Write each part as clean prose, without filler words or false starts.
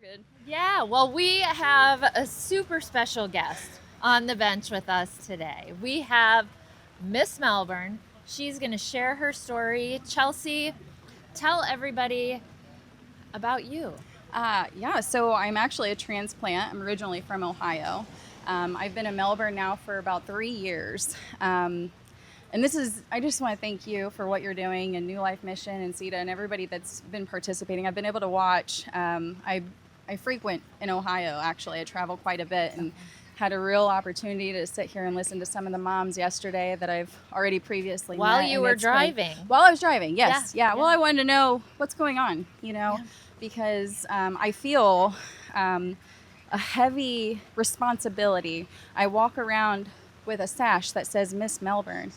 Good. Yeah, well, we have a super special guest on the bench with us today. We have Miss Melbourne. She's going to share her story. Chelsea, tell everybody about you. So I'm actually a transplant. I'm originally from Ohio. I've been in Melbourne now for about 3 years. And I just want to thank you for what you're doing and New Life Mission and CETA and everybody that's been participating. I've been able to watch. I frequent in Ohio, actually. I travel quite a bit and had a real opportunity to sit here and listen to some of the moms yesterday that I've already previously met. While you were driving. While I was driving, yes. Yeah. Well, I wanted to know what's going on, because I feel a heavy responsibility. I walk around with a sash that says Miss Melbourne,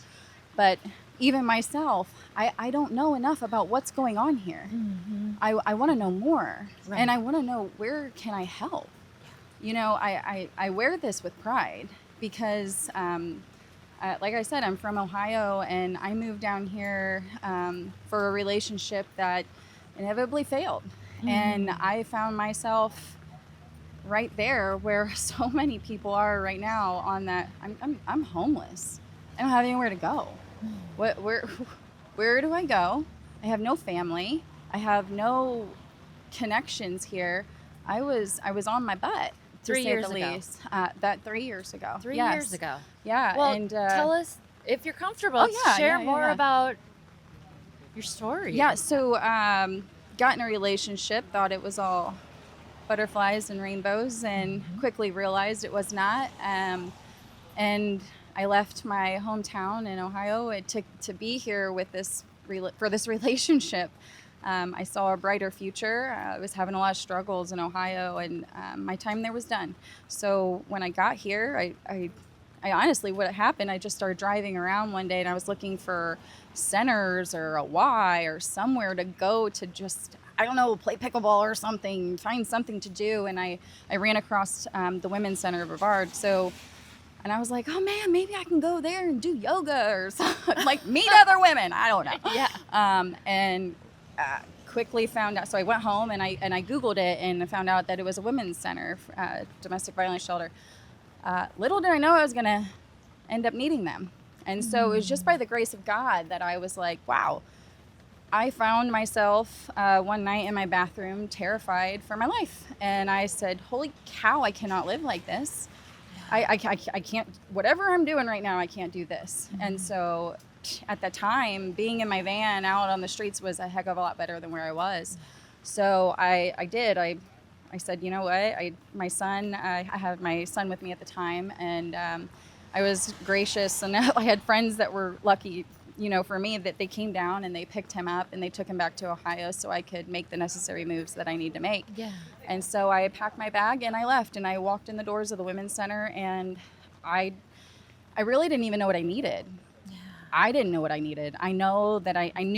but even myself, I don't know enough about what's going on here. Mm-hmm. I want to know more, Right. and I want to know where can I help. I wear this with pride because, like I said, I'm from Ohio, and I moved down here for a relationship that inevitably failed. Mm. And I found myself right there where so many people are right now on that. I'm homeless. I don't have anywhere to go. Where do I go? I have no family. I have no connections here. I was on my butt, to 3 say years the ago. least. 3 years ago. 3 Yes. years ago. Yeah. Well, and tell us, if you're comfortable, Oh, yeah, share yeah, more yeah. about your story. Yeah. So got in a relationship, thought it was all butterflies and rainbows, and quickly realized it was not. And I left my hometown in Ohio to be here with for this relationship. I saw a brighter future. I was having a lot of struggles in Ohio, and my time there was done. So when I got here, I honestly, what happened, I just started driving around one day, and I was looking for centers or a Y or somewhere to go to just, I don't know, play pickleball or something, find something to do. And I ran across the Women's Center of Brevard. And I was like, oh man, maybe I can go there and do yoga or something, like meet other women. I don't know. Yeah. And quickly found out. So I went home and I Googled it and found out that it was a women's center, domestic violence shelter. Little did I know I was going to end up needing them. And so it was just by the grace of God that I was like, wow. I found myself one night in my bathroom terrified for my life. And I said, holy cow, I cannot live like this. I can't, whatever I'm doing right now, I can't do this. Mm-hmm. And so at the time, being in my van out on the streets was a heck of a lot better than where I was. So I did. I said, you know what? I had my son with me at the time, and I was gracious, and I had friends that were lucky, for me, that they came down and they picked him up and they took him back to Ohio so I could make the necessary moves that I need to make. Yeah. And so I packed my bag and I left, and I walked in the doors of the Women's Center, and I really didn't even know what I needed. Yeah. I didn't know what I needed. I knew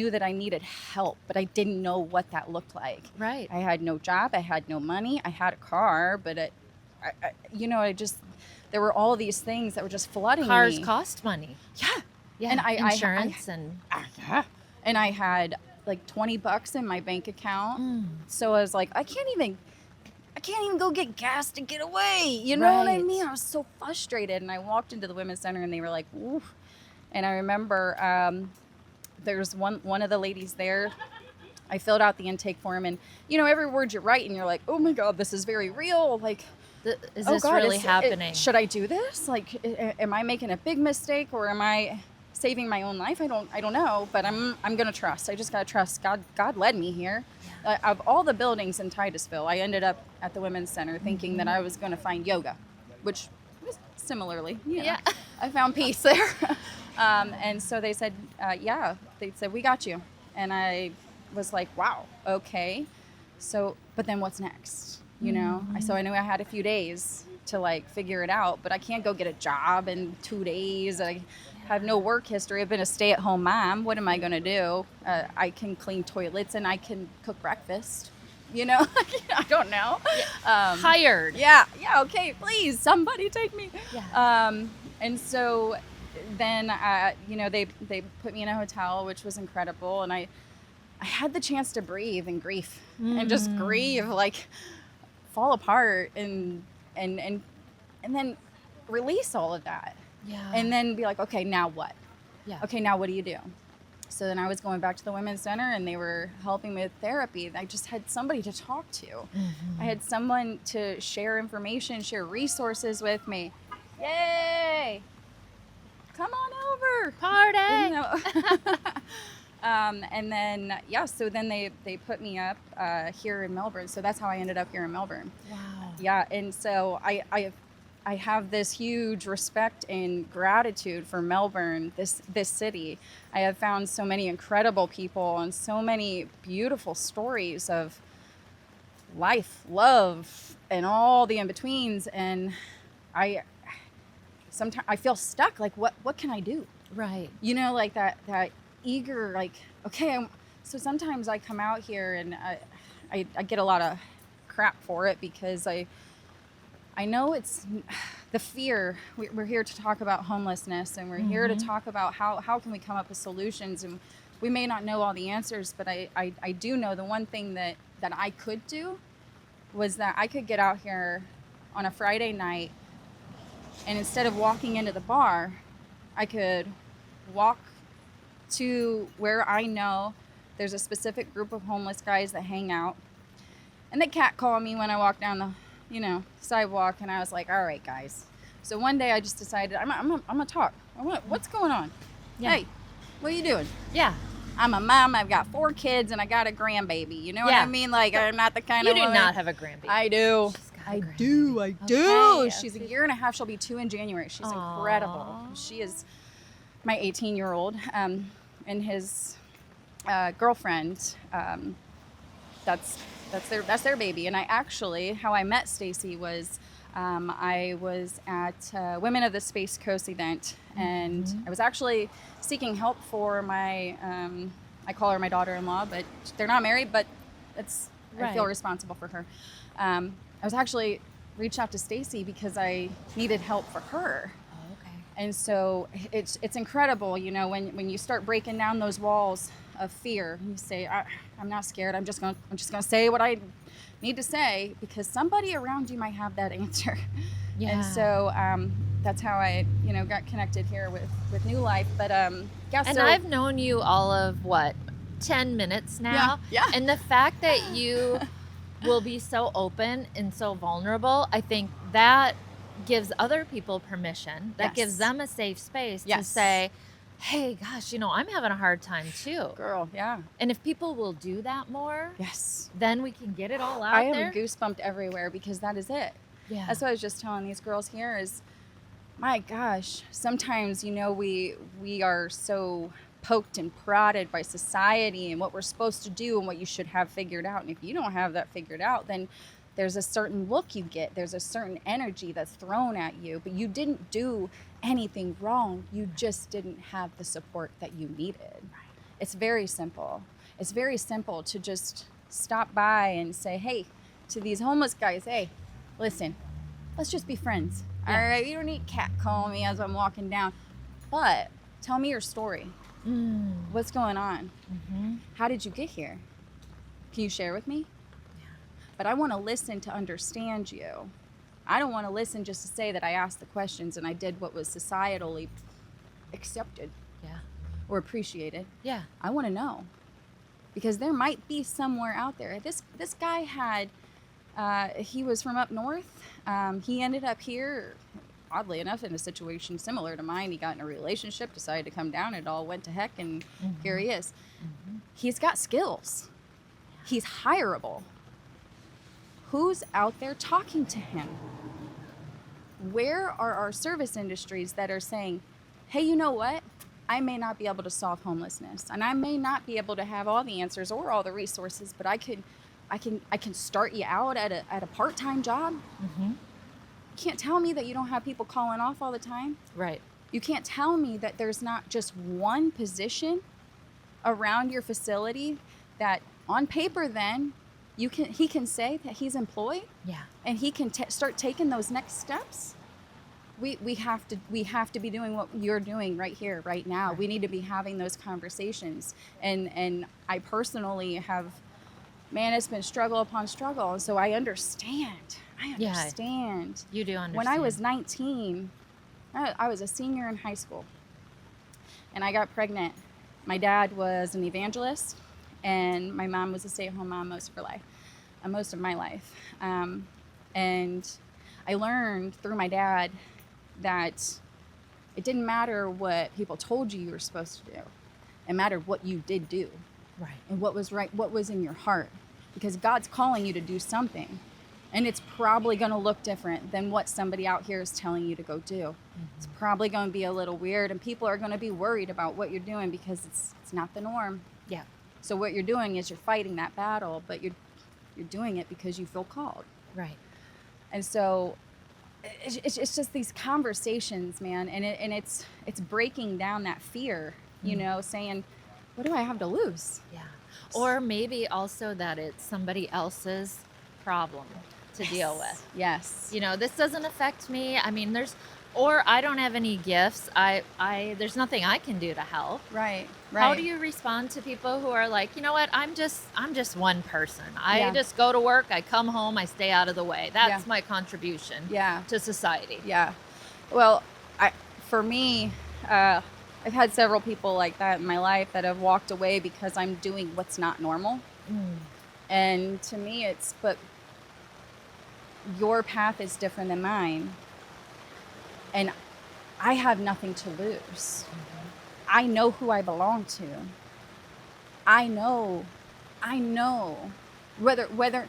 that I needed help, but I didn't know what that looked like. Right. I had no job. I had no money. I had a car, but there were all these things that were just flooding me. Cars cost money. Yeah. Yeah. And insurance and I had like $20 in my bank account. So I was like, I can't even go get gas to get away. You know what I Right. mean? I was so frustrated. And I walked into the Women's Center and they were like, ooh. And I remember there's one of the ladies there. I filled out the intake form, and every word you write and you're like, oh my God, this is very real. Like, is this really happening? Should I do this? Like, am I making a big mistake, or am I saving my own life? I don't know, but I'm gonna trust. I just gotta trust. God led me here. Yeah. Of all the buildings in Titusville, I ended up at the Women's Center thinking that I was gonna find yoga, which was similarly, Yeah. I found peace there. And so they said, they said, we got you. And I was like, wow, okay. So, but then what's next? So I knew I had a few days to like figure it out, but I can't go get a job in 2 days. I have no work history. I've been a stay-at-home mom. What am I going to do? I can clean toilets and I can cook breakfast. I don't know. Hired. Yeah. Okay. Please, somebody take me. Yeah. And so then, they put me in a hotel, which was incredible. And I had the chance to breathe and grief and just grieve. Like, fall apart and then release all of that. Yeah. And then be like, okay, now what? Yeah. Okay, now what do you do? So then I was going back to the women's center, and they were helping me with therapy. I just had somebody to talk to. Mm-hmm. I had someone to share information, share resources with me. Yay! Come on over. Party. You know? And then, so then they put me up here in Melbourne. So that's how I ended up here in Melbourne. Wow. Yeah, and so I have this huge respect and gratitude for Melbourne, this city. I have found so many incredible people and so many beautiful stories of life, love, and all the in-betweens. And sometimes I feel stuck. Like, what can I do? Right. You know, like that eager, like, okay. So sometimes I come out here and I get a lot of crap for it, because I know it's the fear. We're here to talk about homelessness, and we're here to talk about how can we come up with solutions. And we may not know all the answers, but I do know the one thing that I could do was that I could get out here on a Friday night, and instead of walking into the bar, I could walk to where I know there's a specific group of homeless guys that hang out. And they catcall me when I walk down the sidewalk, and I was like, all right, guys. So one day I just decided I'm gonna talk. What's going on? Yeah. Hey, what are you doing? Yeah. I'm a mom. I've got 4 kids, and I got a grandbaby. You know what Yeah. I mean? Like, I'm not the kind You of do woman. not have a grandbaby. I do. She's got a I grandbaby. do. I do. Okay, She's a okay. year and a half. She'll be 2 in January. She's incredible. Aw. She is my 18-year-old, and his girlfriend. That's their baby. And I actually, how I met Stacy was, I was at Women of the Space Coast event, and I was actually seeking help for my, I call her my daughter-in-law, but they're not married, but I feel Right. responsible for her. I was actually reached out to Stacy because I needed help for her. Oh, okay. And so it's incredible, you know, when you start breaking down those walls of fear. You say, I'm not scared. I'm just gonna say what I need to say, because somebody around you might have that answer. Yeah. And so that's how I, got connected here with New Life. But And so I've known you all of 10 minutes now. Yeah. And the fact that you will be so open and so vulnerable, I think that gives other people permission. That Yes. gives them a safe space to Yes. say, hey, gosh, I'm having a hard time too. girl, yeah, And if people will do that more, yes. then we can get it all out I am there. goosebumped everywhere, because that is it. Yeah. That's what I was just telling these girls here is, my gosh, sometimes, we are so poked and prodded by society and what we're supposed to do and what you should have figured out. And if you don't have that figured out, then there's a certain look you get. There's a certain energy that's thrown at you, but you didn't do anything wrong. You just didn't have the support that you needed. It's very simple. It's very simple to just stop by and say, hey, to these homeless guys, hey, listen, let's just be friends. Yeah. All right, you don't need catcall me as I'm walking down, but tell me your story. What's going on? How did you get here? Can you share with me? But I want to listen to understand you. I don't want to listen just to say that I asked the questions and I did what was societally accepted Yeah. or appreciated. Yeah. I want to know, because there might be somewhere out there. This guy had, he was from up north. He ended up here, oddly enough, in a situation similar to mine. He got in a relationship, decided to come down. It all went to heck, and here he is. He's got skills. He's hireable. Who's out there talking to him? Where are our service industries that are saying, hey, you know what? I may not be able to solve homelessness, and I may not be able to have all the answers or all the resources, but I can start you out at a part-time job. You can't tell me that you don't have people calling off all the time. Right. You can't tell me that there's not just one position around your facility that on paper then he can say that he's employed. Yeah. And he can start taking those next steps. We have to be doing what you're doing right here, right now. We need to be having those conversations. And I personally have man, it's been struggle upon struggle. And so I understand. Yeah. You do understand. When I was 19, I was a senior in high school, and I got pregnant. My dad was an evangelist, and my mom was a stay-at-home mom most of my life. And I learned through my dad that it didn't matter what people told you were supposed to do. It mattered what you did do. Right. And what was right, what was in your heart. Because God's calling you to do something. And it's probably going to look different than what somebody out here is telling you to go do. Mm-hmm. It's probably going to be a little weird, and people are going to be worried about what you're doing because it's not the norm. Yeah. So what you're doing is you're fighting that battle, but you're doing it because you feel called. Right. And so it's just these conversations, man, and it's breaking down that fear, you know, saying, what do I have to lose? Yeah. Or maybe also that it's somebody else's problem to deal with. Yes. You know, this doesn't affect me. I mean, or I don't have any gifts. There's nothing I can do to help. Right. How do you respond to people who are like, you know what, I'm just one person. I just go to work, I come home, I stay out of the way. That's my contribution to society. Yeah. Well, for me, I've had several people like that in my life that have walked away because I'm doing what's not normal. And to me, but your path is different than mine. And I have nothing to lose. I know who I belong to. I know whether,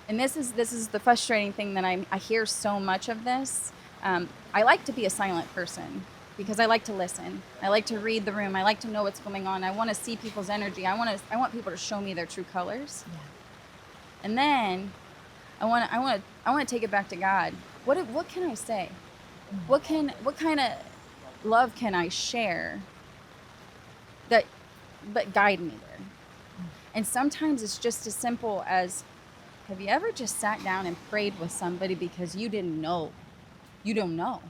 and this is the frustrating thing that I hear so much of this. I like to be a silent person because I like to listen. I like to read the room. I like to know what's going on. I want to see people's energy. I want people to show me their true colors. Yeah. And then I want to take it back to God. What can I say? What kind of love can I share but guide me there? And sometimes it's just as simple as, have you ever just sat down and prayed with somebody because you didn't know? You don't know.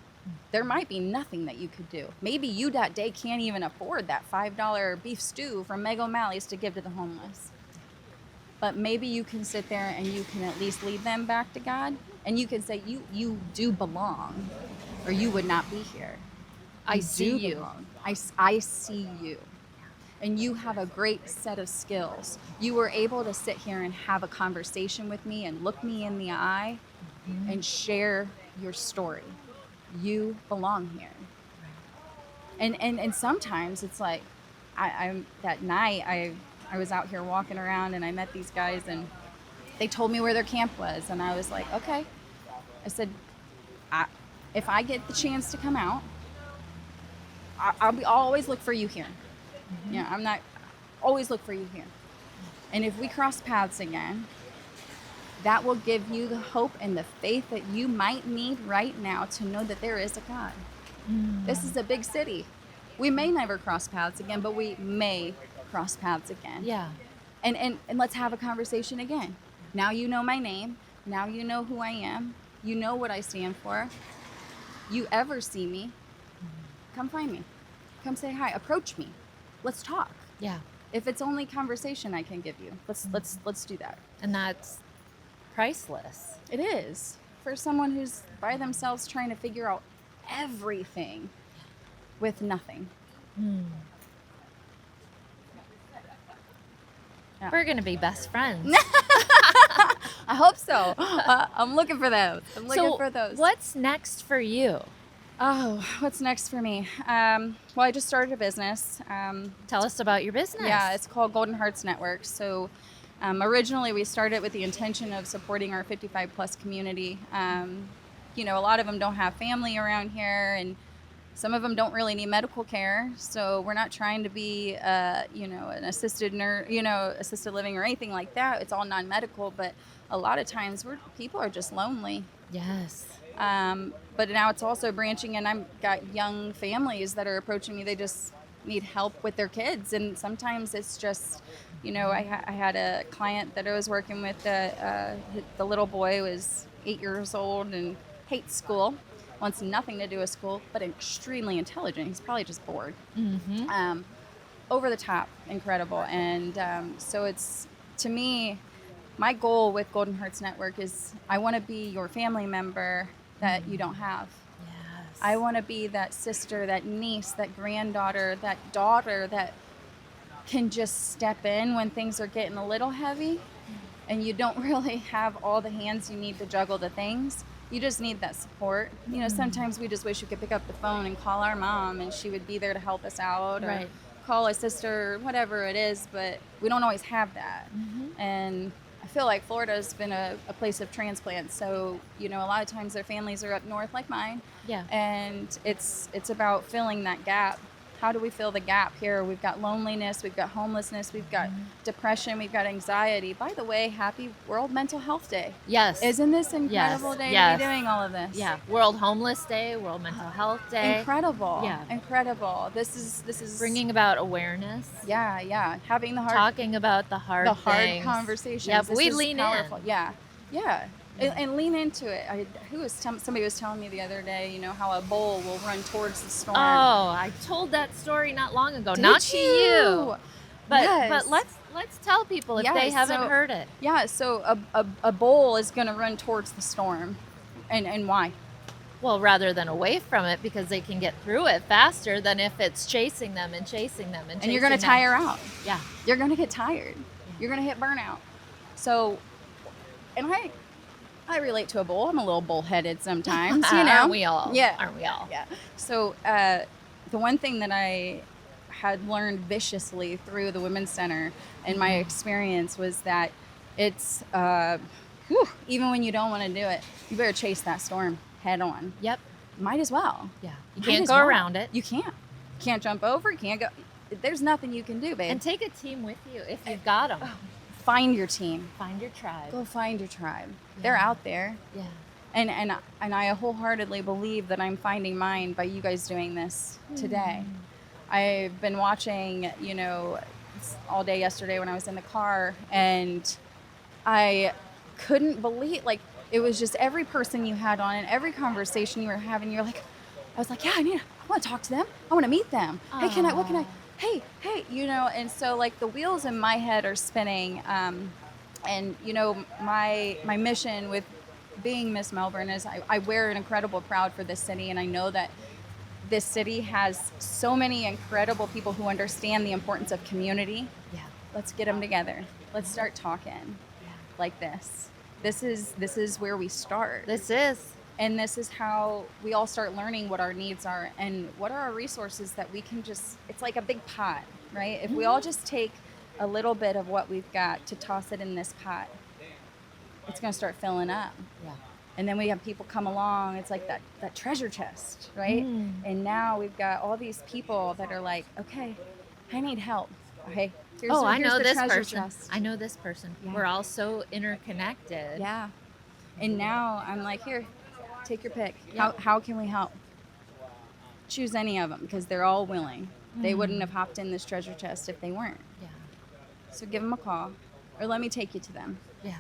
There might be nothing that you could do. Maybe you that day can't even afford that $5 beef stew from Meg O'Malley's to give to the homeless. But maybe you can sit there and you can at least lead them back to God. And you can say, you do belong, or you would not be here. I see you. I see you. And you have a great set of skills. You were able to sit here and have a conversation with me and look me in the eye and share your story. You belong here. And sometimes it's like, I'm that night I was out here walking around and I met these guys and they told me where their camp was, and I was like, okay. I said, if I get the chance to come out, I'll always look for you here. Yeah, always look for you here. And if we cross paths again, that will give you the hope and the faith that you might need right now to know that there is a God. This is a big city. We may never cross paths again, but we may cross paths again. Yeah. And let's have a conversation again. Now you know my name. Now you know who I am. You know what I stand for. You ever see me, come find me. Come say hi. Approach me. Let's talk. Yeah. If it's only conversation I can give you, let's do that. And that's priceless. It is. For someone who's by themselves trying to figure out everything with nothing. Yeah. We're going to be best friends. I hope so. I'm looking for those. What's next for you? Oh, what's next for me? Well, I just started a business. Tell us about your business. Yeah, it's called Golden Hearts Network. So originally we started with the intention of supporting our 55 plus community. A lot of them don't have family around here, and some of them don't really need medical care. So we're not trying to be, an assisted living or anything like that. It's all non-medical, but a lot of times people are just lonely. Yes. But now it's also branching, and I've got young families that are approaching me. They just need help with their kids, and sometimes it's just, I had a client that I was working with. The little boy was 8 years old and hates school, wants nothing to do with school, but extremely intelligent. He's probably just bored. Over the top, incredible, and so it's, to me, my goal with Golden Hearts Network is I want to be your family member that you don't have. Yes. I want to be that sister, that niece, that granddaughter, that daughter that can just step in when things are getting a little heavy and you don't really have all the hands you need to juggle the things. You just need that support. You know, sometimes we just wish we could pick up the phone and call our mom and she would be there to help us out, or Right. call a sister, whatever it is, but we don't always have that. And I feel like Florida's been a place of transplants. So, you know, a lot of times their families are up north like mine. Yeah. And it's about filling that gap. How do we fill the gap here? We've got loneliness, we've got homelessness, we've got depression, we've got anxiety. By the way, happy World Mental Health Day. Yes. Isn't this incredible day Yes. to be doing all of this? Yeah. World Homeless Day, World Mental Health Day. Incredible. Yeah. Incredible. This is Bringing about awareness. Yeah. Having the hard Talking about the hard conversations. Yeah, This we is lean powerful. in. Yeah. And lean into it. Somebody was telling me the other day, you know, how a bull will run towards the storm. Oh, I told that story not long ago. Did Not to you? you. But Yes. let's tell people if they haven't heard it. Yeah, so a bull is going to run towards the storm. And why? Well, rather than away from it, because they can get through it faster than if it's chasing them and chasing them and And you're going to tire out. Yeah. You're going to get tired. You're going to hit burnout. So, and I relate to a bull. I'm a little bullheaded sometimes, you know. Aren't we all? Yeah. Aren't we all? Yeah. So the one thing that I had learned viciously through the Women's Center and my experience was that it's, even when you don't want to do it, you better chase that storm head on. Yep. Might as well. Yeah. You Might can't as go well. around it. You can't jump over. Can't go. There's nothing you can do, babe. And take a team with you if you've got them. Find your team. Find your tribe. Go find your tribe. Yeah. They're out there. Yeah. And I wholeheartedly believe that I'm finding mine by you guys doing this today. I've been watching, you know, all day yesterday when I was in the car, and I couldn't believe, like, it was just every person you had on and every conversation you were having, you're like, I was like, yeah, I want to talk to them. I want to meet them. Hey, what can I, hey, you know, and so like the wheels in my head are spinning. And, you know, my mission with being Miss Melbourne is I wear an incredible pride for this city, and I know that this city has so many incredible people who understand the importance of community. Yeah. Let's get them together. Let's start talking like this. This is where we start. And this is how we all start learning what our needs are and what are our resources that we can just, it's like a big pot, right? If we all just take a little bit of what we've got to toss it in this pot, it's going to start filling up. Yeah. And then we have people come along. It's like that treasure chest, right? And now we've got all these people that are like, okay, I need help. Okay, here's I know the this treasure person. chest. I know this person. Yeah. We're all so interconnected. Yeah. And now I'm like, here, take your pick. Yeah. How can we help? Choose any of them, because they're all willing. They wouldn't have hopped in this treasure chest if they weren't. Yeah. So give them a call, or let me take you to them. Yeah.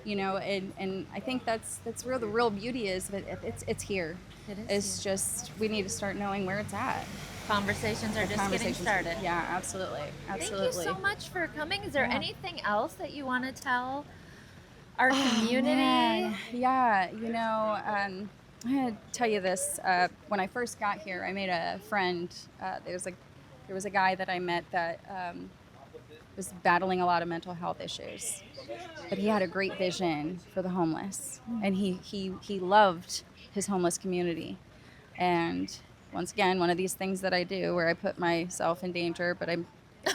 You know, and I think that's where the real beauty is. But it's here. It is It's just we need to start knowing where it's at. Conversations are just getting started. Yeah, absolutely. Thank you so much for coming. Is there Yeah. anything else that you want to tell our community? Man. Yeah, you know, I'm going to tell you this. When I first got here, I made a friend. There was a guy that I met that was battling a lot of mental health issues, but he had a great vision for the homeless, and he loved his homeless community. And once again, one of these things that I do where I put myself in danger, but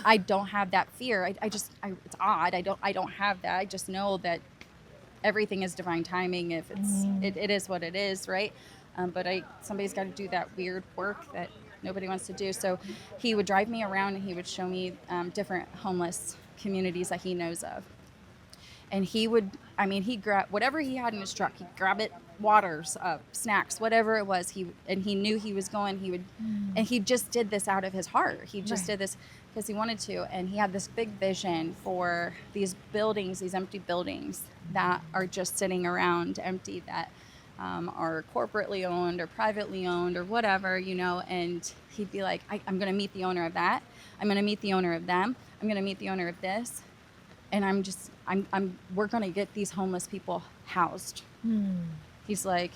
I don't have that fear. It's odd. I don't have that. I just know that everything is divine timing. If it is what it is, right? But somebody's got to do that weird work that nobody wants to do. So he would drive me around and he would show me different homeless communities that he knows of. And he'd grab whatever he had in his truck. He'd grab it, waters, snacks, whatever it was. He knew he was going. And he just did this out of his heart. He just did this because he wanted to. And he had this big vision for these buildings, these empty buildings that are just sitting around empty, that are corporately owned or privately owned or whatever, you know. And he'd be like, I'm going to meet the owner of that. I'm going to meet the owner of them. I'm going to meet the owner of this. we're going to get these homeless people housed. Hmm. He's like,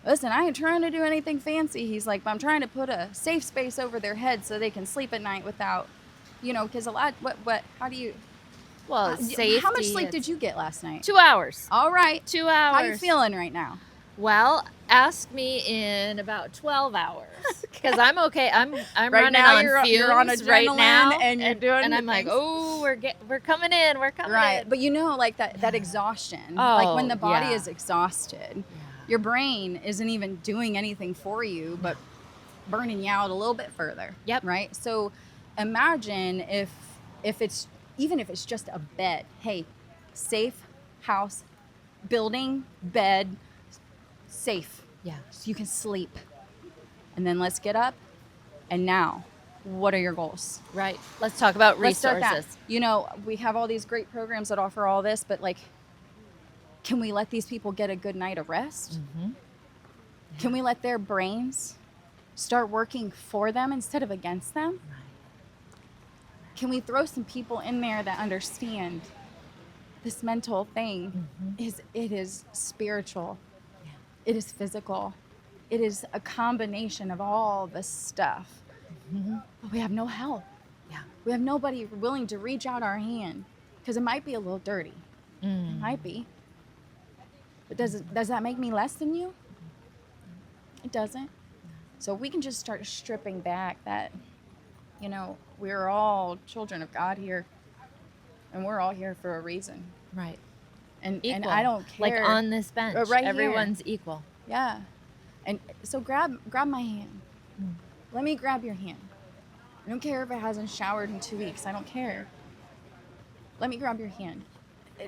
listen, I ain't trying to do anything fancy. He's like, but I'm trying to put a safe space over their head so they can sleep at night without, because how do you, Well, safety. how much sleep did you get last night? 2 hours. All right. 2 hours. How you feeling right now? Well, ask me in about 12 hours because I'm okay. I'm Right running now on fumes you're on right adrenaline now, and you're doing and the I'm like, things. oh, we're coming in, we're coming Right. in. But like that exhaustion, like when Oh, the body yeah. is exhausted, your brain isn't even doing anything for you, but burning you out a little bit further. Yep. Right. So imagine if it's just a bed. Hey, safe house, building, bed, safe. Yeah. So you can sleep. And then let's get up. And now, what are your goals? Right. Let's talk about Let's start resources. that. We have all these great programs that offer all this, but like, can we let these people get a good night of rest? Mm-hmm. Can we let their brains start working for them instead of against them? Right. Can we throw some people in there that understand this mental thing it is spiritual, it is physical, it is a combination of all this stuff. But we have no help. Yeah. We have nobody willing to reach out our hand because it might be a little dirty. It might be. But does that make me less than you? It doesn't. So we can just start stripping back that, we're all children of God here, and we're all here for a reason. Right. And Equal. I don't care. Like on this bench, right here. everyone's equal. Yeah. And so grab my hand. Let me grab your hand. I don't care if it hasn't showered in 2 weeks. I don't care. Let me grab your hand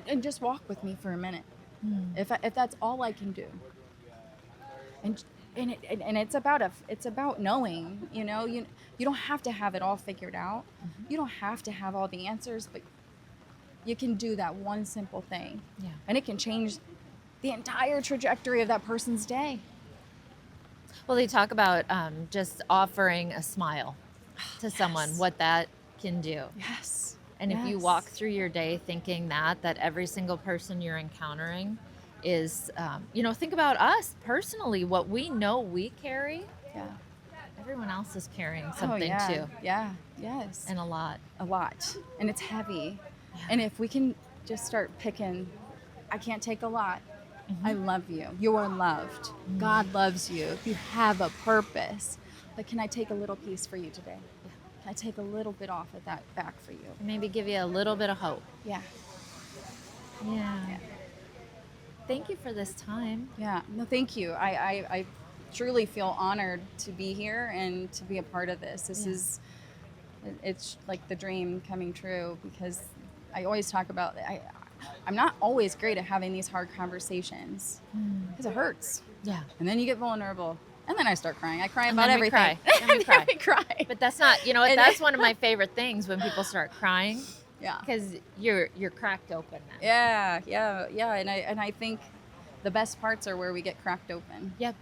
and just walk with me for a minute. If that's all I can do. And it's about knowing, you don't have to have it all figured out. You don't have to have all the answers, but you can do that one simple thing. Yeah. And it can change the entire trajectory of that person's day. Well, they talk about just offering a smile to someone, what that can do. Yes. And if you walk through your day thinking that every single person you're encountering is, think about us personally, what we know we carry. Yeah. Everyone else is carrying something too. Yeah. Yes. And a lot. A lot. And it's heavy. Yeah. And if we can just start picking, I can't take a lot. I love you. You are loved. God loves you. You have a purpose. But can I take a little piece for you today? Yeah. Can I take a little bit off of that back for you? Maybe give you a little bit of hope. Yeah. Yeah. Thank you for this time. Yeah. No, thank you. I truly feel honored to be here and to be a part of this. It's like the dream coming true, because I always talk about, I'm not always great at having these hard conversations because it hurts. Yeah. And then you get vulnerable. And then I start crying. I cry And about then we everything. cry. And we cry. We cry. But that's not, And that's one of my favorite things when people start crying, Yeah. because you're cracked open now. Yeah. And I think the best parts are where we get cracked open. Yep.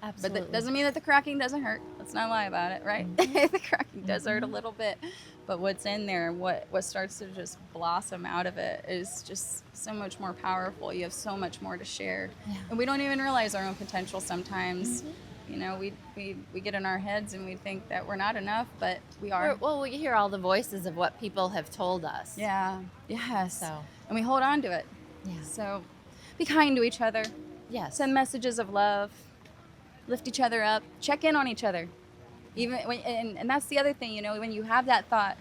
Absolutely. But that doesn't mean that the cracking doesn't hurt. Let's not lie about it, right? The cracking does hurt a little bit. But what's in there, what starts to just blossom out of it is just so much more powerful. You have so much more to share. Yeah. And we don't even realize our own potential sometimes. We get in our heads and we think that we're not enough, but we are. Well, we hear all the voices of what people have told us. Yeah. Yes. So. And we hold on to it. Yeah. So be kind to each other. Yes. Send messages of love. Lift each other up. Check in on each other. Even when, and that's the other thing, when you have that thought,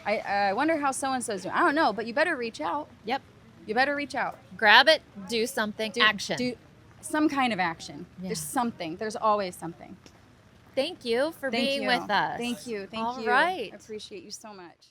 I wonder how so-and-so's doing. I don't know, but you better reach out. Yep. You better reach out. Grab it. Do something. Action. Do some kind of action. Yeah. There's something. There's always something. Thank you for being with us. Thank you. All you. right. I appreciate you so much.